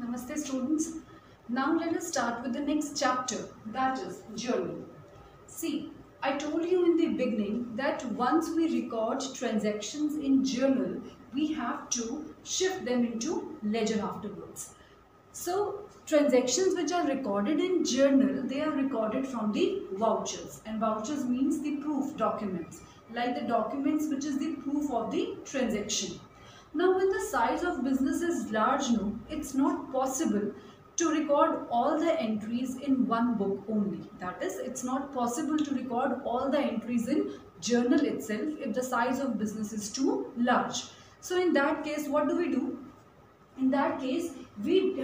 Namaste students. Now let us start with the next chapter, that is journal. See, I told you in the beginning that once we record transactions in journal, we have to shift them into ledger afterwards. So transactions which are recorded in journal, they are recorded from the vouchers, and vouchers means the proof documents, like the documents which is the proof of the transaction. Now when the size of business is large, no, it's not possible to record all the entries in one book only. That is, it's not possible to record all the entries in journal itself if the size of business is too large. So in that case, what do? In that case, we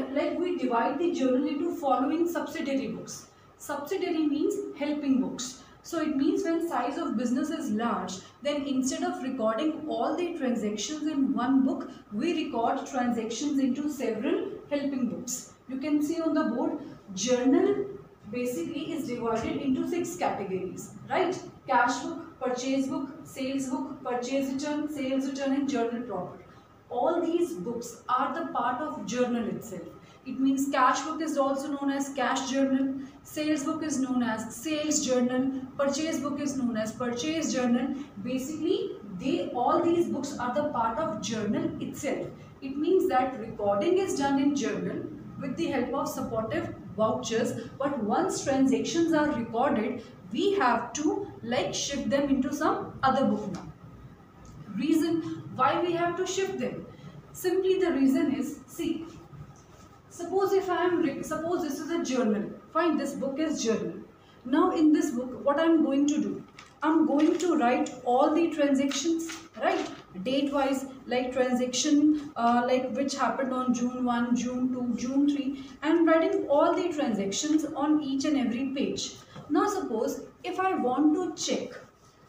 divide the journal into following subsidiary books. Subsidiary means helping books. So it means when size of business is large, then instead of recording all the transactions in one book, we record transactions into several helping books. You can see on the board, journal basically is divided into 6 categories, right? Cash book, purchase book, sales book, purchase return, sales return, and journal profit. All these books are the part of journal itself. It means cash book is also known as cash journal, sales book is known as sales journal, purchase book is known as purchase journal. Basically, all these books are the part of journal itself. It means that recording is done in journal with the help of supportive vouchers, but once transactions are recorded, we have to shift them into some other book now. Reason why we have to shift them? Simply the reason is, see, suppose this is a journal. Fine, this book is journal. Now in this book, what I am going to do? I am going to write all the transactions, right? Date wise, like transaction which happened on June 1, June 2, June 3. I am writing all the transactions on each and every page. Now suppose if I want to check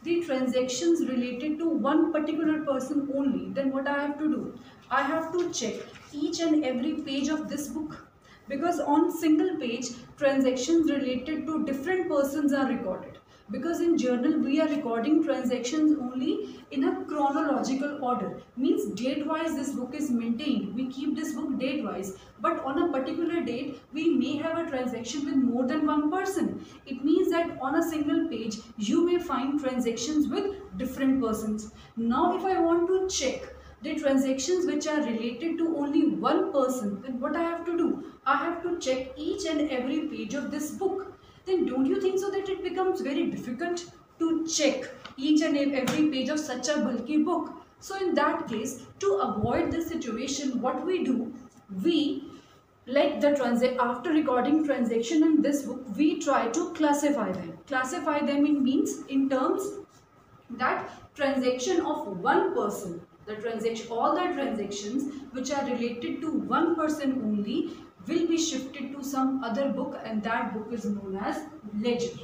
the transactions related to one particular person only, then what I have to do? I have to check each and every page of this book, because on single page transactions related to different persons are recorded. Because in journal we are recording transactions only in a chronological order, means date wise this book is maintained. We keep this book date wise, but on a particular date we may have a transaction with more than one person. It means that on a single page you may find transactions with different persons. Now if I want to check the transactions which are related to only one person, then what I have to do? I have to check each and every page of this book. Then don't you think so that it becomes very difficult to check each and every page of such a bulky book? So in that case, to avoid this situation, what we do? We, after recording transaction in this book, we try to classify them. Classify them in terms that transaction of one person, all the transactions which are related to one person only will be shifted to some other book, and that book is known as ledger.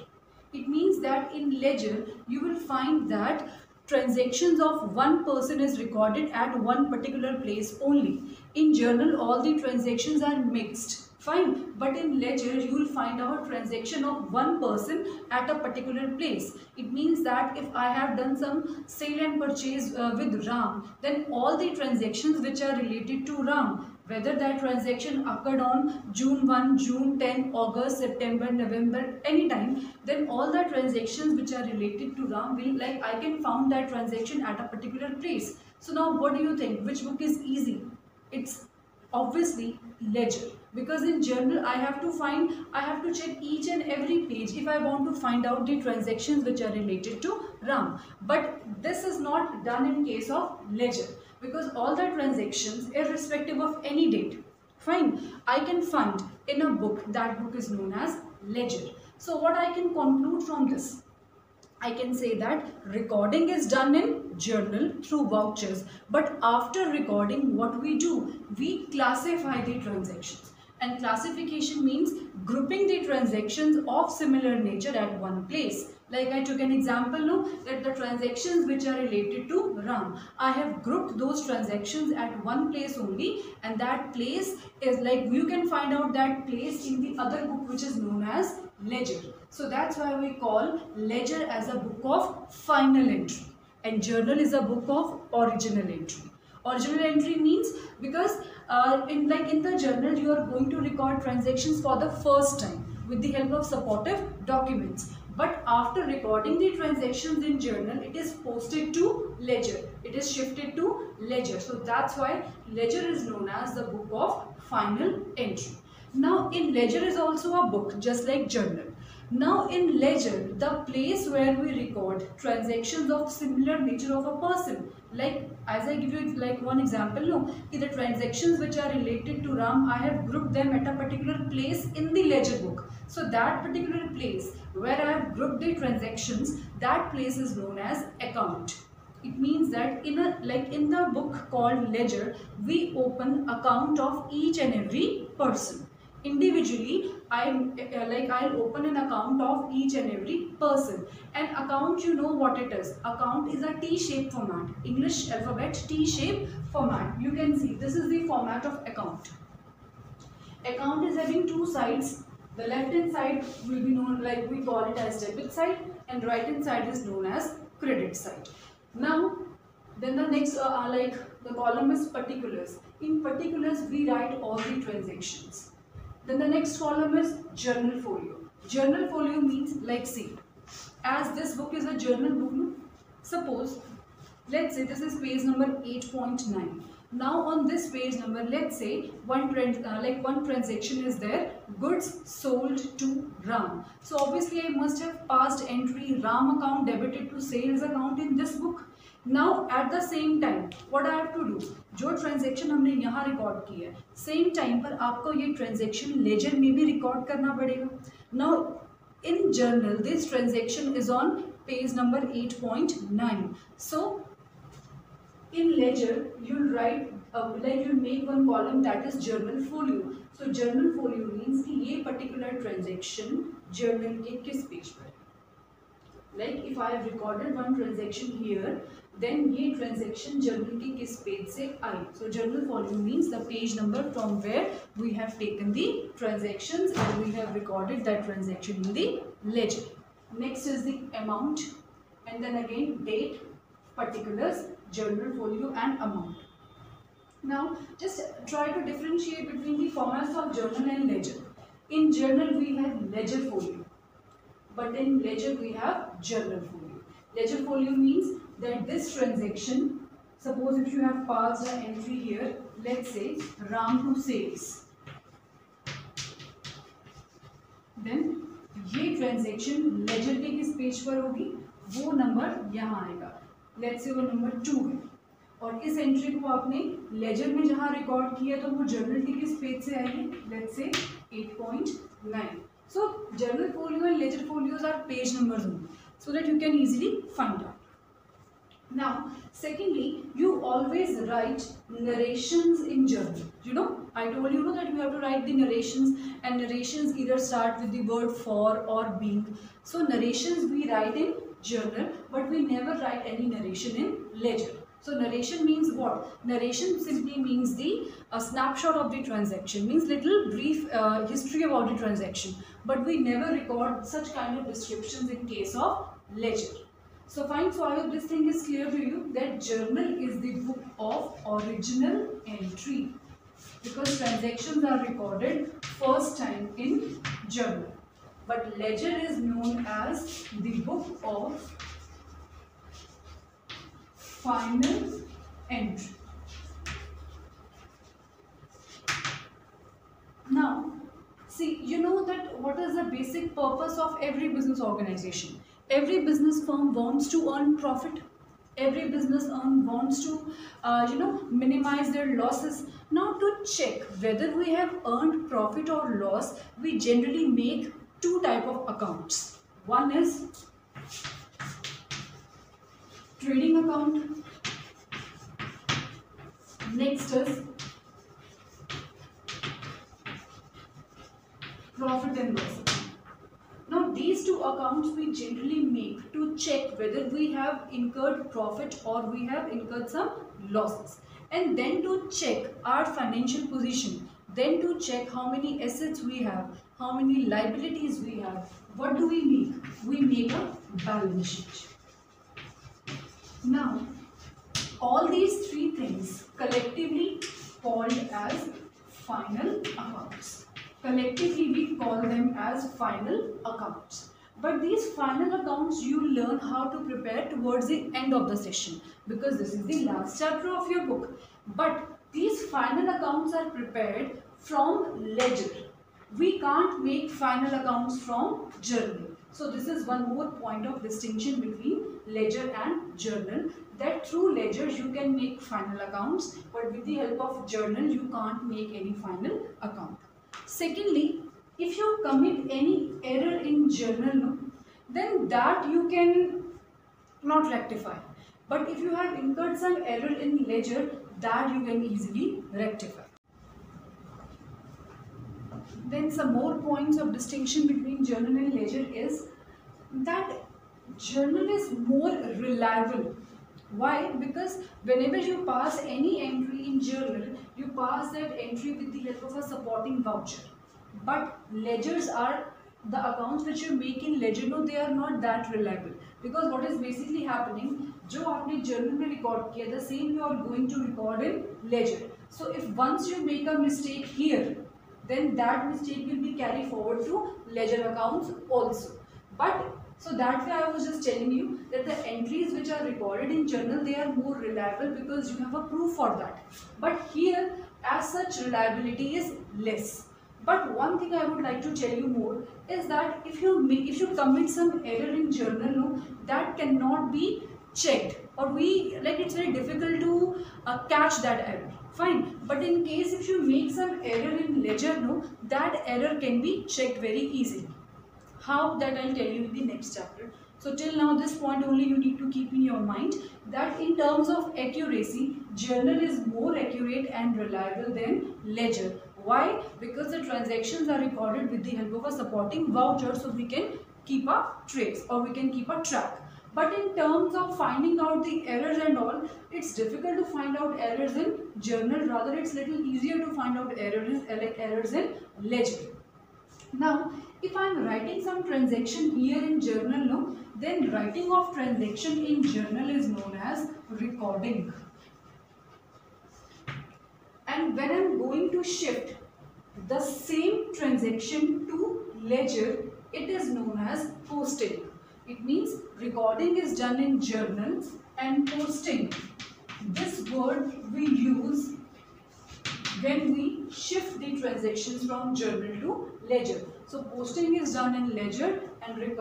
It means that in ledger you will find that transactions of one person is recorded at one particular place only. In journal all the transactions are mixed. Fine, but in ledger you will find out transaction of one person at a particular place. It means that if I have done some sale and purchase with Ram, then all the transactions which are related to Ram, whether that transaction occurred on June 1, June 10, August, September, November, anytime, then all the transactions which are related to Ram will, I can found that transaction at a particular place. So now what do you think? Which book is easy? It's obviously ledger, because in journal I have to check each and every page if I want to find out the transactions which are related to Ram. But this is not done in case of ledger, because all the transactions irrespective of any date, fine, I can find in a book. That book is known as ledger. So what I can conclude from this? I can say that recording is done in journal through vouchers, but after recording what we do? We classify the transactions, and classification means grouping the transactions of similar nature at one place. Like I took an example now, that the transactions which are related to Ram, I have grouped those transactions at one place only, and that place is you can find out that place in the other book which is known as ledger. So that's why we call ledger as a book of final entry, and journal is a book of original entry. Or journal entry means because in the journal you are going to record transactions for the first time with the help of supportive documents. But after recording the transactions in journal, it is posted to ledger. It is shifted to ledger. So that's why ledger is known as the book of final entry. Now in ledger is also a book just like journal. Now in ledger, the place where we record transactions of similar nature of a person, like as I give you like one example, no, the transactions which are related to Ram, I have grouped them at a particular place in the ledger book. So that particular place where I have grouped the transactions, that place is known as account. It means that in the book called ledger, we open account of each and every person. Individually, I'll open an account of each and every person. An account, you know what it is. Account is a T-shaped format. English alphabet T-shaped format. You can see this is the format of account. Account is having two sides. The left hand side will be known like we call it as debit side, and right hand side is known as credit side. Now, then the next the column is particulars. In particulars, we write all the transactions. Then the next column is journal folio. Journal folio means like see, as this book is a journal book, suppose, let's say this is page number 8.9. Now on this page number, let's say one transaction is there, goods sold to Ram. So obviously I must have passed entry Ram account debited to sales account in this book. Now at the same time what I have to do, जो transaction हमने यहाँ record की है, same time पर आपको ये transaction ledger में भी record करना पड़ेगा. Now in journal this transaction is on page number 8.9. So in ledger you'll write you'll make one column that is journal folio. So journal folio means कि ये particular transaction journal के किस page पर है. Like if I have recorded one transaction here, then ये transaction journal के किस page से आई. So journal folio means the page number from where we have taken the transactions and we have recorded that transaction in the ledger. Next is the amount, and then again date, particulars, journal folio and amount. Now just try to differentiate between the formats of journal and ledger. In journal we have ledger folio, but in ledger we have journal folio. Ledger folio means that this transaction, suppose if you have passed an entry here, let's say Ram to sales, then ये transaction ledger के किस page पर होगी, वो number यहाँ आएगा. Let's say वो number 2 है और इस एंट्री को आपने लेजर में जहाँ रिकॉर्ड किया तो वो जर्नल के किस पेज से आएगी, let's say 8.9. So journal folio and ledger folios are page numbers only, so that you can easily find out. Now secondly, you always write narrations in journal. You know, I told you that you have to write the narrations, and narrations either start with the word for or being. So narrations we write in journal, but we never write any narration in ledger. So narration means what? Narration simply means the snapshot of the transaction, means little brief history about the transaction, but we never record such kind of descriptions in case of ledger. So fine, so I hope this thing is clear to you that journal is the book of original entry, because transactions are recorded first time in journal, but ledger is known as the book of final entry. Now see, you know that what is the basic purpose of every business organization? Every business firm wants to earn profit. Every business wants to minimize their losses. Now to check whether we have earned profit or loss, we generally make two type of accounts. One is trading account. Next is profit and loss account. Now these two accounts we generally make to check whether we have incurred profit or we have incurred some losses, and then to check our financial position, then to check how many assets we have, how many liabilities we have. What do we make? We make a balance sheet. Now all these three things final accounts. Collectively we call them as final accounts. But these final accounts you learn how to prepare towards the end of the session, because this is the last chapter of your book. But these final accounts are prepared from ledger. We can't make final accounts from journal. So this is one more point of distinction between ledger and journal, that through ledger you can make final accounts, but with the help of journal you can't make any final account. Secondly, if you commit any error in journal, then that you can not rectify. But if you have incurred some error in ledger, that you can easily rectify. Then some more points of distinction between journal and ledger is that journal is more reliable. Why? Because whenever you pass any entry in journal, you pass that entry with the help of a supporting voucher. But ledgers are the accounts which you make in ledger, no, they are not that reliable, because what is basically happening, जो आपने journal में record किया, the same you are going to record in ledger. So if once you make a mistake here, then that mistake will be carried forward to ledger accounts also. But so that way I was just telling you that the entries which are recorded in journal, they are more reliable because you have a proof for that. But here as such reliability is less. But one thing I would like to tell you more is that if you commit some error in journal, no, that cannot be checked, or it's very difficult to catch that error. Fine, but in case if you make some error in ledger, no, that error can be checked very easily. How? That I'll tell you in the next chapter. So till now this point only you need to keep in your mind, that in terms of accuracy, journal is more accurate and reliable than ledger. Why? Because the transactions are recorded with the help of a supporting voucher, so we can keep a trace or we can keep a track. But in terms of finding out the errors and all, it's difficult to find out errors in journal. Rather, it's little easier to find out errors in ledger. Now, if I am writing some transaction here in journal, no, then writing of transaction in journal is known as recording. And when I am going to shift the same transaction to ledger, it is known as posting. It means recording is done in journal and posting, this word we use when we shift the transactions from journal to ledger. So posting is done in ledger and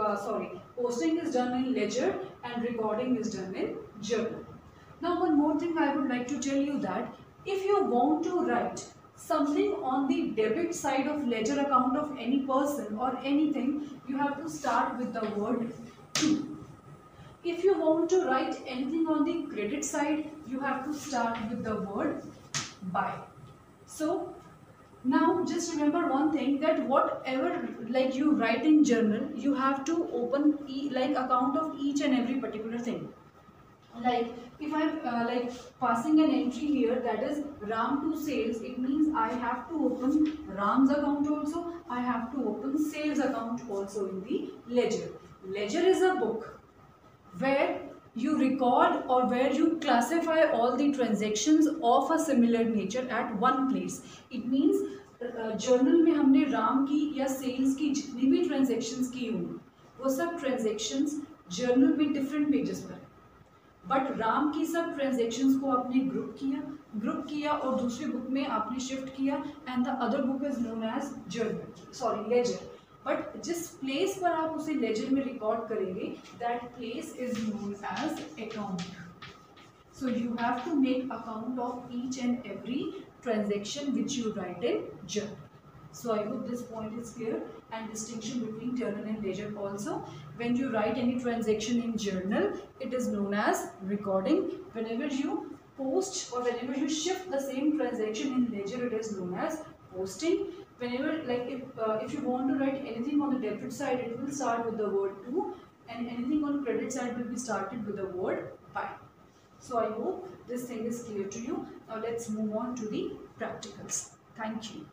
posting is done in ledger and recording is done in journal. Now one more thing I would like to tell you, that if you want to write something on the debit side of ledger account of any person or anything, you have to start with the word to. If you want to write anything on the credit side, you have to start with the word by. So now just remember one thing, that whatever you write in journal, you have to open account of each and every particular thing. Like if I'm passing an entry here, that is Ram to sales, it means I have to open Ram's account also, I have to open sales account also in the ledger. Ledger is a book where you record or where you classify all the transactions of a similar nature at one place. It means journal में हमने राम की या sales की जितनी भी transactions की होंगी, वो सब ट्रांजेक्शन्स जर्नल में डिफरेंट पेजेस पर है. बट राम की सब ट्रांजेक्शन्स को आपने ग्रुप किया और दूसरी बुक में आपने शिफ्ट किया, and the other book is known as ledger. But जिस प्लेस पर आप उसे लेजर में रिकॉर्ड करेंगे, that place is known as account. So you have to make account of each and every transaction which you write in journal. So I hope this point is clear, and distinction between journal and ledger also. When you write any transaction in journal, it is known as recording. Whenever you post or whenever you shift the same transaction in ledger, it is known as posting. Whenever if you want to write anything on the debit side, it will start with the word to, and anything on credit side will be started with the word by. So I hope this thing is clear to you. Now let's move on to the practicals. Thank you.